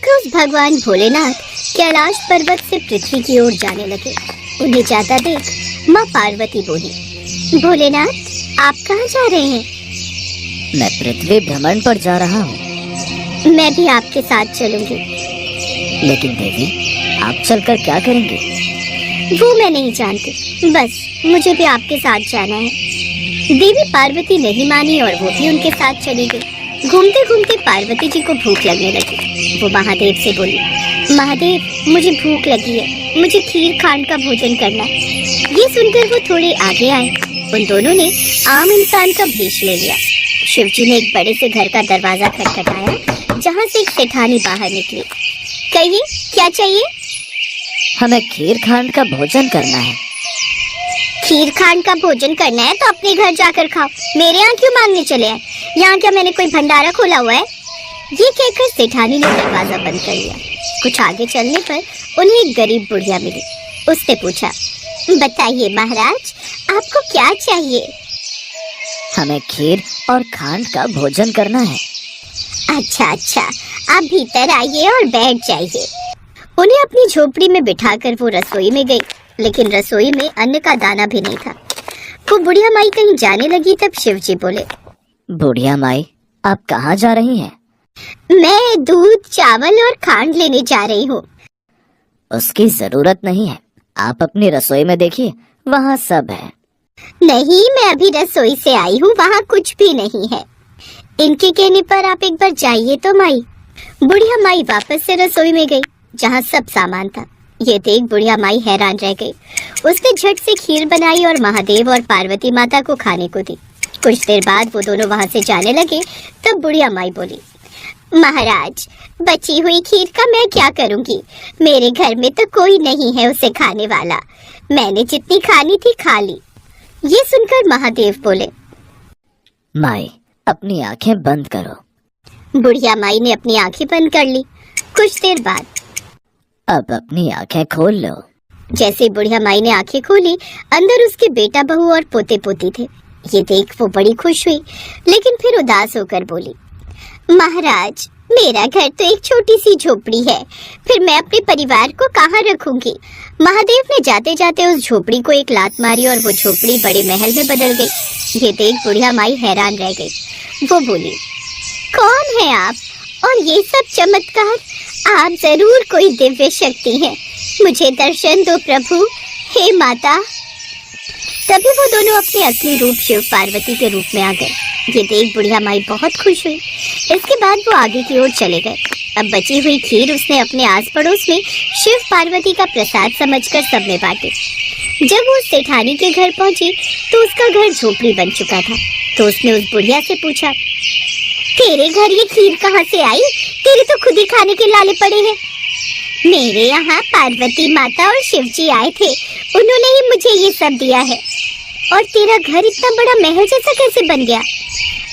एक रोज भगवान भोलेनाथ कैलाश पर्वत से पृथ्वी की ओर जाने लगे। उन्हें जाता देख माँ पार्वती बोली, भोलेनाथ आप कहाँ जा रहे हैं? मैं पृथ्वी भ्रमण पर जा रहा हूँ। मैं भी आपके साथ चलूंगी। लेकिन देवी, आप चलकर क्या करेंगे? वो मैं नहीं जानती, बस मुझे भी आपके साथ जाना है। देवी पार्वती नहीं मानी और वो भी उनके साथ चली गई। घूमते घूमते पार्वती जी को भूख लगने लगी। वो महादेव से बोली, महादेव मुझे भूख लगी है, मुझे खीर खांड का भोजन करना है। ये सुनकर वो थोड़े आगे आए। उन दोनों ने आम इंसान का भेष ले लिया। शिव जी ने एक बड़े से घर का दरवाजा खटखटाया, जहाँ से एक सेठानी बाहर निकली। कहिए क्या चाहिए? हमें खीर खांड का भोजन करना है। खीर खांड का भोजन करना है तो अपने घर जाकर खाओ, मेरे यहाँ क्यों मांगने चले आए? यहाँ क्या मैंने कोई भंडारा खोला हुआ है? ये कहकर सेठानी ने दरवाजा बंद कर लिया। कुछ आगे चलने पर उन्हें एक गरीब बुढ़िया मिली। उसने पूछा, बताइए महाराज आपको क्या चाहिए? हमें खीर और खांड का भोजन करना है। अच्छा आप भीतर आइए और बैठ जाइए। उन्हें अपनी झोपड़ी में बिठाकर वो रसोई में गई, लेकिन रसोई में अन्न का दाना भी नहीं था। वो बुढ़िया माई कहीं जाने लगी तब शिव जी बोले, बुढ़िया माई आप कहाँ जा रही हैं? मैं दूध चावल और खांड लेने जा रही हूँ। उसकी जरूरत नहीं है, आप अपनी रसोई में देखिए, वहाँ सब है। नहीं, मैं अभी रसोई से आई हूँ, वहाँ कुछ भी नहीं है। इनके कहने पर आप एक बार जाइए तो माई। बुढ़िया माई वापस से रसोई में गई, जहाँ सब सामान था। ये देख बुढ़िया माई हैरान रह गई। उसने झट से खीर बनाई और महादेव और पार्वती माता को खाने को दी। कुछ देर बाद वो दोनों वहाँ से जाने लगे। तब बुढ़िया माई बोली, महाराज बची हुई खीर का मैं क्या करूँगी? मेरे घर में तो कोई नहीं है उसे खाने वाला। मैंने जितनी खानी थी खा ली। ये सुनकर महादेव बोले, माई अपनी आंखें बंद करो। बुढ़िया माई ने अपनी आंखें बंद कर ली। कुछ देर बाद अब अपनी आंखें खोल लो। जैसे बुढ़िया माई ने आंखें खोली, अंदर उसके बेटा बहू और पोते पोती थे। ये देख वो बड़ी खुश हुई, लेकिन फिर उदास होकर बोली, महाराज मेरा घर तो एक छोटी सी झोपड़ी है, फिर मैं अपने परिवार को कहाँ रखूंगी? महादेव ने जाते जाते उस झोपड़ी को एक लात मारी और वो झोपड़ी बड़े महल में बदल गई। ये देख बुढ़िया माई हैरान रह गई। वो बोली, कौन है आप और ये सब चमत्कार? आप जरूर कोई दिव्य शक्ति है, मुझे दर्शन दो प्रभु, हे माता। तभी वो दोनों अपने असली रूप शिव पार्वती के रूप में आ गए। ये देख बुढ़िया माई बहुत खुश हुई। इसके बाद वो आगे की ओर चले गए। अब बची हुई खीर उसने अपने आस पड़ोस में शिव पार्वती का प्रसाद समझकर सब में बांटी। जब वो सेठानी के घर पहुंची तो उसका घर झोपड़ी बन चुका था। तो उसने उस बुढ़िया से पूछा, तेरे घर ये खीर कहाँ से आई? तेरे तो खुद ही खाने के लाले पड़े हैं। मेरे यहाँ पार्वती माता और शिव जी आए थे, उन्होंने ही मुझे ये सब दिया है। और तेरा घर इतना बड़ा महल जैसा कैसे बन गया?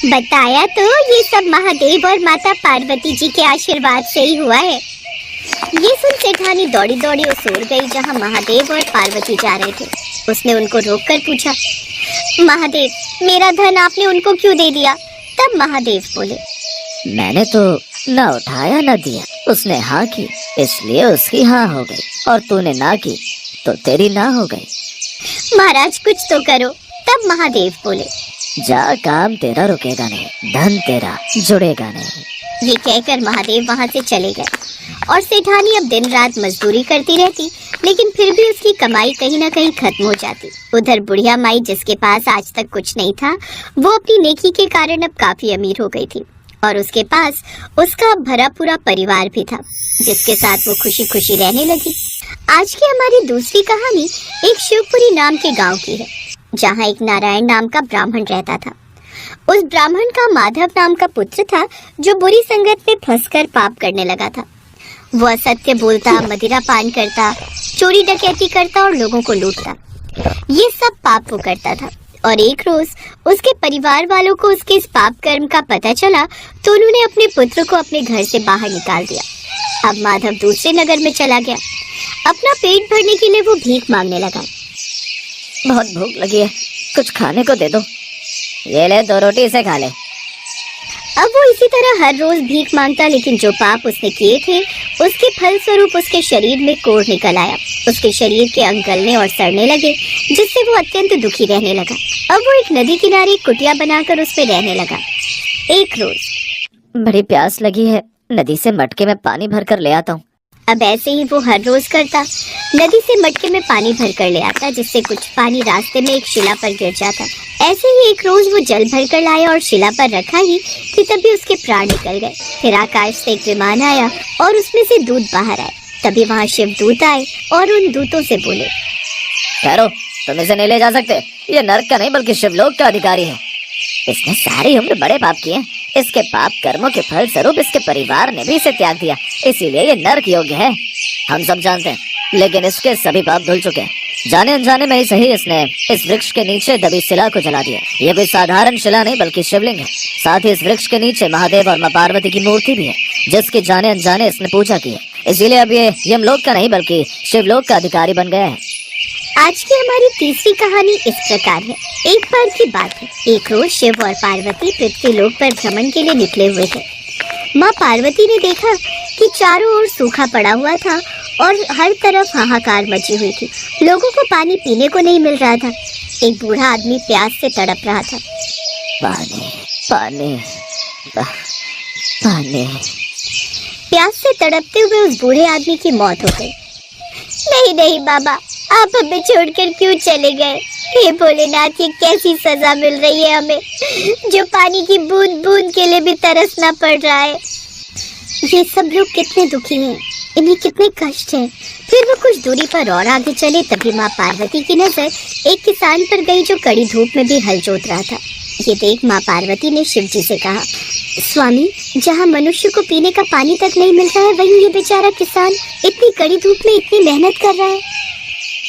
बताया तो ये सब महादेव और माता पार्वती जी के आशीर्वाद से ही हुआ है। ये सुन सेठानी दौड़ी दौड़ी उस ओर गई जहाँ महादेव और पार्वती जा रहे थे। उसने उनको रोककर पूछा, महादेव मेरा धन आपने उनको क्यों दे दिया? तब महादेव बोले, मैंने तो न उठाया न दिया, उसने हाँ की इसलिए उसकी हाँ हो गई, और तूने ना की तो तेरी ना हो गई। महाराज कुछ तो करो। तब महादेव बोले, जा, काम तेरा रुकेगा नहीं, धन तेरा जुड़ेगा नहीं। ये कहकर महादेव वहाँ से चले गए और सेठानी अब दिन रात मजदूरी करती रहती, लेकिन फिर भी उसकी कमाई कहीं न कहीं खत्म हो जाती। उधर बुढ़िया माई जिसके पास आज तक कुछ नहीं था, वो अपनी नेकी के कारण अब काफी अमीर हो गई थी और उसके पास उसका भरा पूरा परिवार भी था, जिसके साथ वो खुशी खुशी रहने लगी। आज की हमारी दूसरी कहानी एक शिवपुरी नाम के गांव की है, जहां एक नारायण नाम का ब्राह्मण रहता था। उस ब्राह्मण का माधव नाम का पुत्र था, जो बुरी संगत में फंसकर पाप करने लगा था। वो असत्य बोलता, मदिरा पान करता, चोरी डकैती करता और लोगों को लूटता। ये सब पाप वो करता था। और एक रोज उसके परिवार वालों को उसके इस पाप कर्म का पता चला, तो उन्होंने अपने पुत्र को अपने घर से बाहर निकाल दिया। अब माधव दूसरे नगर में चला गया। अपना पेट भरने के लिए वो भीख मांगने लगा। बहुत भूख लगी है, कुछ खाने को दे दो। ये ले 2 रोटी से खा ले। अब वो इसी तरह हर रोज भीख मांगता, लेकिन जो पाप उसने किए थे उसके फल स्वरूप उसके शरीर में कोढ़ निकल आया। उसके शरीर के अंग गलने और सड़ने लगे, जिससे वो अत्यंत दुखी रहने लगा। अब वो एक नदी किनारे एक कुटिया बनाकर उसमें रहने लगा। एक रोज बड़ी प्यास लगी है, नदी से मटके में पानी भर कर ले आता हूँ। अब ऐसे ही वो हर रोज करता, नदी से मटके में पानी भर कर ले आता, जिससे कुछ पानी रास्ते में एक शिला पर गिर जाता। ऐसे ही एक रोज वो जल भर कर लाया और शिला पर रखा ही कि तभी उसके प्राण निकल गए। फिर आकाश से एक विमान आया और उसमें से दूत बाहर आए। तभी वहाँ शिव दूत आए और उन दूतों से बोले, ठहरो, तुम इसे नहीं ले जा सकते। ये नर्क का नहीं बल्कि शिवलोक का अधिकारी है। इसने सारी उम्र बड़े पाप किए। इसके पाप कर्मों के फल स्वरूप इसके परिवार ने भी इसे त्याग दिया, इसीलिए ये नर्क योग्य है। हम सब जानते हैं, लेकिन इसके सभी पाप धुल चुके हैं। जाने अनजाने में ही सही इसने इस वृक्ष के नीचे दबी शिला को जला दिया। ये कोई साधारण शिला नहीं बल्कि शिवलिंग है। साथ ही इस वृक्ष के नीचे महादेव और माँ पार्वती की मूर्ति भी है, जिसकी जाने अनजाने इसने पूजा की है। इसीलिए अब ये यमलोक का नहीं बल्कि शिवलोक का अधिकारी बन गया है। आज की हमारी तीसरी कहानी इस प्रकार है। एक बार की बात है, एक रोज शिव और पार्वती पृथ्वी लोक पर भ्रमण के लिए निकले हुए थे। माँ पार्वती ने देखा कि चारों ओर सूखा पड़ा हुआ था और हर तरफ हाहाकार मची हुई थी। लोगों को पानी पीने को नहीं मिल रहा था। एक बूढ़ा आदमी प्यास से तड़प रहा था। पानी, पानी, पानी। प्यास से तड़पते हुए उस बूढ़े आदमी की मौत हो गई। नहीं नहीं बाबा, आप हमें छोड़कर क्यों चले गए? हे भोलेनाथ, ये कैसी सजा मिल रही है हमें, जो पानी की बूंद बूंद के लिए भी तरसना पड़ रहा है। ये सब लोग कितने दुखी हैं, इन्हें कितने कष्ट हैं। फिर वो कुछ दूरी पर और आगे चले, तभी माँ पार्वती की नजर एक किसान पर गई जो कड़ी धूप में भी हल जोत रहा था। ये देख माँ पार्वती ने शिव जी से कहा, स्वामी, जहाँ मनुष्य को पीने का पानी तक नहीं मिल रहा है, वहीं ये बेचारा किसान इतनी कड़ी धूप में इतनी मेहनत कर रहा है।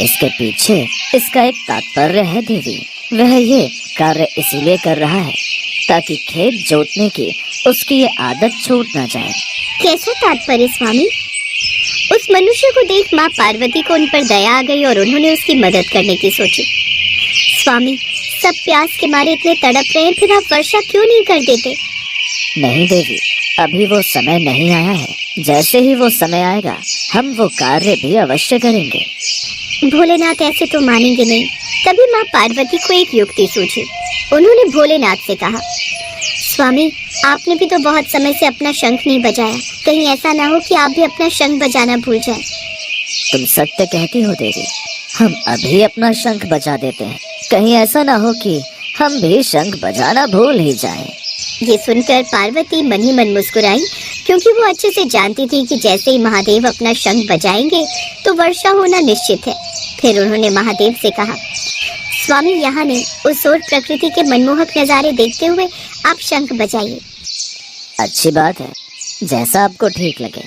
इसके पीछे इसका एक तात्पर्य है देवी। वह ये कार्य इसीलिए कर रहा है ताकि खेत जोतने की उसकी ये आदत छूट ना जाए। कैसा तात्पर्य स्वामी? उस मनुष्य को देख माँ पार्वती को उन पर दया आ गई और उन्होंने उसकी मदद करने की सोची। स्वामी, सब प्यास के मारे इतने तड़प रहे हैं, फिर आप वर्षा क्यों नहीं कर देते? नहीं देवी, अभी वो समय नहीं आया है। जैसे ही वो समय आएगा हम वो कार्य भी अवश्य करेंगे। भोलेनाथ ऐसे तो मानेंगे नहीं। तभी माँ पार्वती को एक युक्ति सूझी। उन्होंने भोलेनाथ से कहा, स्वामी, आपने भी तो बहुत समय से अपना शंख नहीं बजाया, कहीं ऐसा ना हो कि आप भी अपना शंख बजाना भूल जाएं। तुम सत्य कहती हो देवी, हम अभी अपना शंख बजा देते हैं। कहीं ऐसा ना हो कि हम भी शंख बजाना भूल ही जाएं। ये सुनकर पार्वती मन ही मन मुस्कुराई, क्योंकि वो अच्छे से जानती थी कि जैसे ही महादेव अपना शंख बजाएंगे तो वर्षा होना निश्चित है। फिर उन्होंने महादेव से कहा, स्वामी, यहाँ नहीं, उस ओर प्रकृति के मनमोहक नजारे देखते हुए आप शंख बजाइए। अच्छी बात है, जैसा आपको ठीक लगे।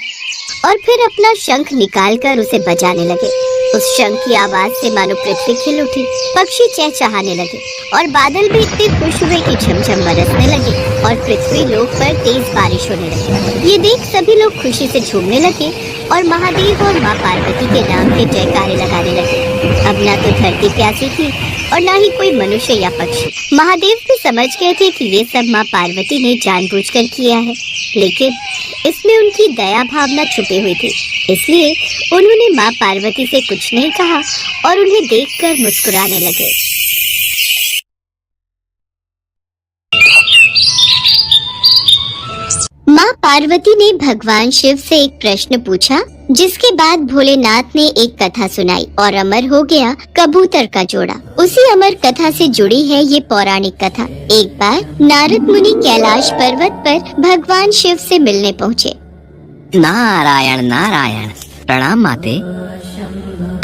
और फिर अपना शंख निकालकर उसे बजाने लगे। उस शंख की आवाज से मानो पृथ्वी खिल उठी, पक्षी चहचहाने लगे और बादल भी इतने खुश हुए कि झमझम बरसने लगे और पृथ्वी लोक पर तेज बारिश होने लगी। ये देख सभी लोग खुशी से झूमने लगे और महादेव और माँ पार्वती के नाम के जयकारे लगाने लगे। अब ना तो धरती प्यासी थी और ना ही कोई मनुष्य या पक्षी। महादेव भी समझ गए थे कि ये सब माँ पार्वती ने जानबूझकर किया है, लेकिन इसमें उनकी दया भावना छुपी हुई थी। इसलिए उन्होंने माँ पार्वती से कुछ नहीं कहा और उन्हें देखकर मुस्कुराने लगे। माँ पार्वती ने भगवान शिव से एक प्रश्न पूछा, जिसके बाद भोलेनाथ ने एक कथा सुनाई और अमर हो गया कबूतर का जोड़ा। उसी अमर कथा से जुड़ी है ये पौराणिक कथा। एक बार नारद मुनि कैलाश पर्वत पर भगवान शिव से मिलने पहुँचे। नारायण नारायण, प्रणाम माते।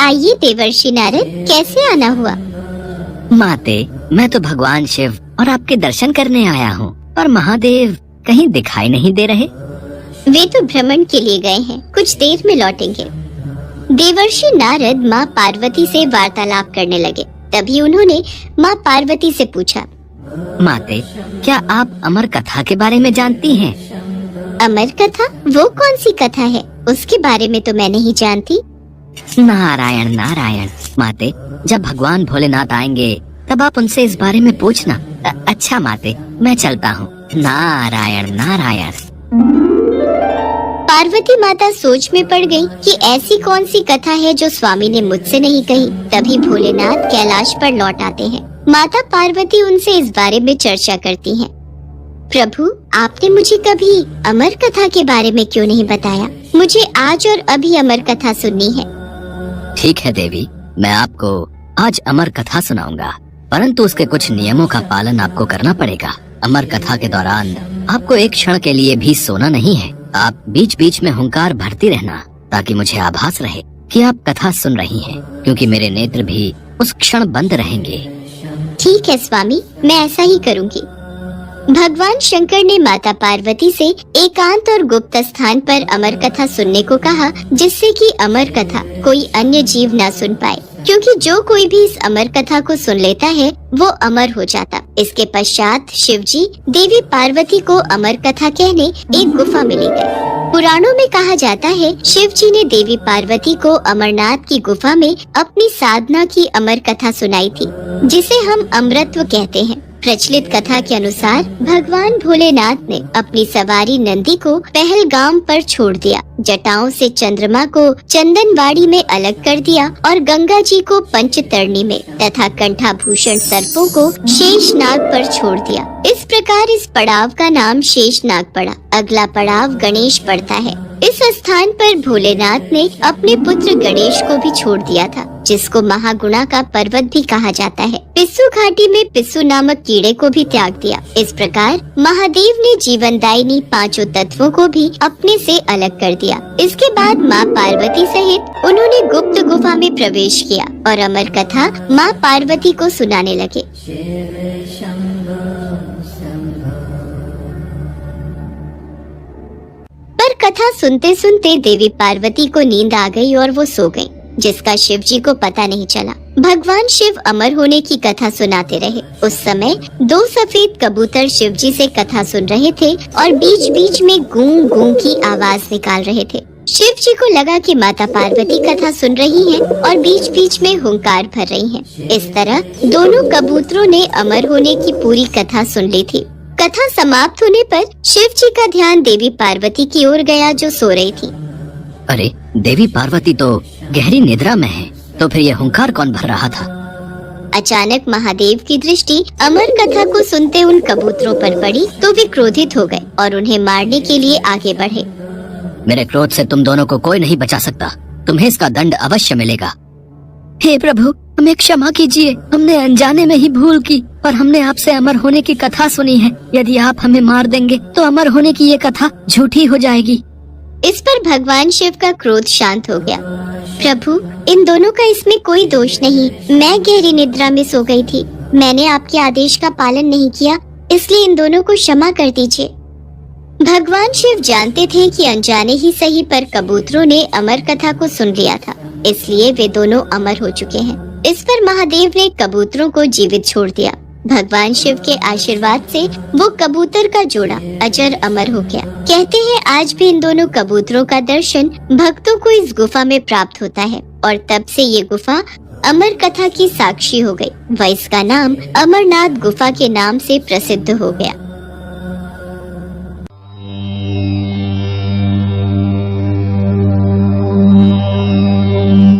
आइए देवर्षि नारद, कैसे आना हुआ? माते, मैं तो भगवान शिव और आपके दर्शन करने आया हूँ, और महादेव कहीं दिखाई नहीं दे रहे। वे तो भ्रमण के लिए गए हैं, कुछ देर में लौटेंगे। देवर्षि नारद माँ पार्वती से वार्तालाप करने लगे। तभी उन्होंने माँ पार्वती से पूछा, माते, क्या आप अमर कथा के बारे में जानती हैं? अमर कथा? वो कौन सी कथा है? उसके बारे में तो मैं नहीं जानती। नारायण नारायण, माते, जब भगवान भोलेनाथ आएंगे तब आप उनसे इस बारे में पूछना। अच्छा माते, मैं चलता हूँ। नारायण नारायण। पार्वती माता सोच में पड़ गई कि ऐसी कौन सी कथा है जो स्वामी ने मुझसे नहीं कही। तभी भोलेनाथ कैलाश पर लौट आते हैं। माता पार्वती उनसे इस बारे में चर्चा करती हैं। प्रभु, आपने मुझे कभी अमर कथा के बारे में क्यों नहीं बताया? मुझे आज और अभी अमर कथा सुननी है। ठीक है देवी, मैं आपको आज अमर कथा सुनाऊंगा, परंतु उसके कुछ नियमों का पालन आपको करना पड़ेगा। अमर कथा के दौरान आपको एक क्षण के लिए भी सोना नहीं है। आप बीच बीच में हुंकार भरती रहना, ताकि मुझे आभास रहे कि आप कथा सुन रही हैं, क्योंकि मेरे नेत्र भी उस क्षण बंद रहेंगे। ठीक है स्वामी, मैं ऐसा ही करूँगी। भगवान शंकर ने माता पार्वती से एकांत और गुप्त स्थान पर अमर कथा सुनने को कहा, जिससे कि अमर कथा कोई अन्य जीव न सुन पाए, क्योंकि जो कोई भी इस अमर कथा को सुन लेता है वो अमर हो जाता। इसके पश्चात शिवजी देवी पार्वती को अमर कथा कहने एक गुफा में ले गए। पुराणों में कहा जाता है शिव जी ने देवी पार्वती को अमरनाथ की गुफा में अपनी साधना की अमर कथा सुनाई थी, जिसे हम अमृतत्व कहते हैं। प्रचलित कथा के अनुसार भगवान भोलेनाथ ने अपनी सवारी नंदी को पहलगाम पर छोड़ दिया, जटाओं से चंद्रमा को चंदनवाड़ी में अलग कर दिया और गंगा जी को पंचतरणी में तथा कंठाभूषण सर्पों को शेषनाग पर छोड़ दिया। इस प्रकार इस पड़ाव का नाम शेषनाग पड़ा। अगला पड़ाव गणेश पड़ता है। इस स्थान पर भोलेनाथ ने अपने पुत्र गणेश को भी छोड़ दिया था, जिसको महागुणा का पर्वत भी कहा जाता है। पिस्सू घाटी में पिस्सू नामक कीड़े को भी त्याग दिया। इस प्रकार महादेव ने जीवनदायिनी पांचों तत्वों को भी अपने से अलग कर दिया। इसके बाद माँ पार्वती सहित उन्होंने गुप्त गुफा में प्रवेश किया और अमर कथा माँ पार्वती को सुनाने लगे। पर कथा सुनते सुनते देवी पार्वती को नींद आ गई और वो सो गईं, जिसका शिव जी को पता नहीं चला। भगवान शिव अमर होने की कथा सुनाते रहे। उस समय दो सफेद कबूतर शिव जी से कथा सुन रहे थे और बीच बीच में गूं गूं की आवाज निकाल रहे थे। शिव जी को लगा कि माता पार्वती कथा सुन रही हैं और बीच बीच में हुंकार भर रही हैं। इस तरह दोनों कबूतरों ने अमर होने की पूरी कथा सुन ली थी। कथा समाप्त होने पर शिव जी का ध्यान देवी पार्वती की ओर गया, जो सो रही थी। अरे, देवी पार्वती तो गहरी निद्रा में है, तो फिर ये हुंकार कौन भर रहा था? अचानक महादेव की दृष्टि अमर कथा को सुनते उन कबूतरों पर पड़ी, तो वे क्रोधित हो गए और उन्हें मारने के लिए आगे बढ़े। मेरे क्रोध से तुम दोनों को कोई नहीं बचा सकता। तुम्हें इसका दंड अवश्य मिलेगा। हे प्रभु, हमें क्षमा कीजिए। हमने अनजाने में ही भूल की और हमने आपसे अमर होने की कथा सुनी है। यदि आप हमें मार देंगे तो अमर होने की ये कथा झूठी हो जाएगी। इस पर भगवान शिव का क्रोध शांत हो गया। प्रभु, इन दोनों का इसमें कोई दोष नहीं। मैं गहरी निद्रा में सो गई थी। मैंने आपके आदेश का पालन नहीं किया, इसलिए इन दोनों को क्षमा कर दीजिए। भगवान शिव जानते थे कि अनजाने ही सही पर कबूतरों ने अमर कथा को सुन लिया था, इसलिए वे दोनों अमर हो चुके हैं। इस पर महादेव ने कबूतरों को जीवित छोड़ दिया। भगवान शिव के आशीर्वाद से वो कबूतर का जोड़ा अजर अमर हो गया। कहते हैं आज भी इन दोनों कबूतरों का दर्शन भक्तों को इस गुफा में प्राप्त होता है और तब से ये गुफा अमर कथा की साक्षी हो गई व इसका नाम अमरनाथ गुफा के नाम से प्रसिद्ध हो गया।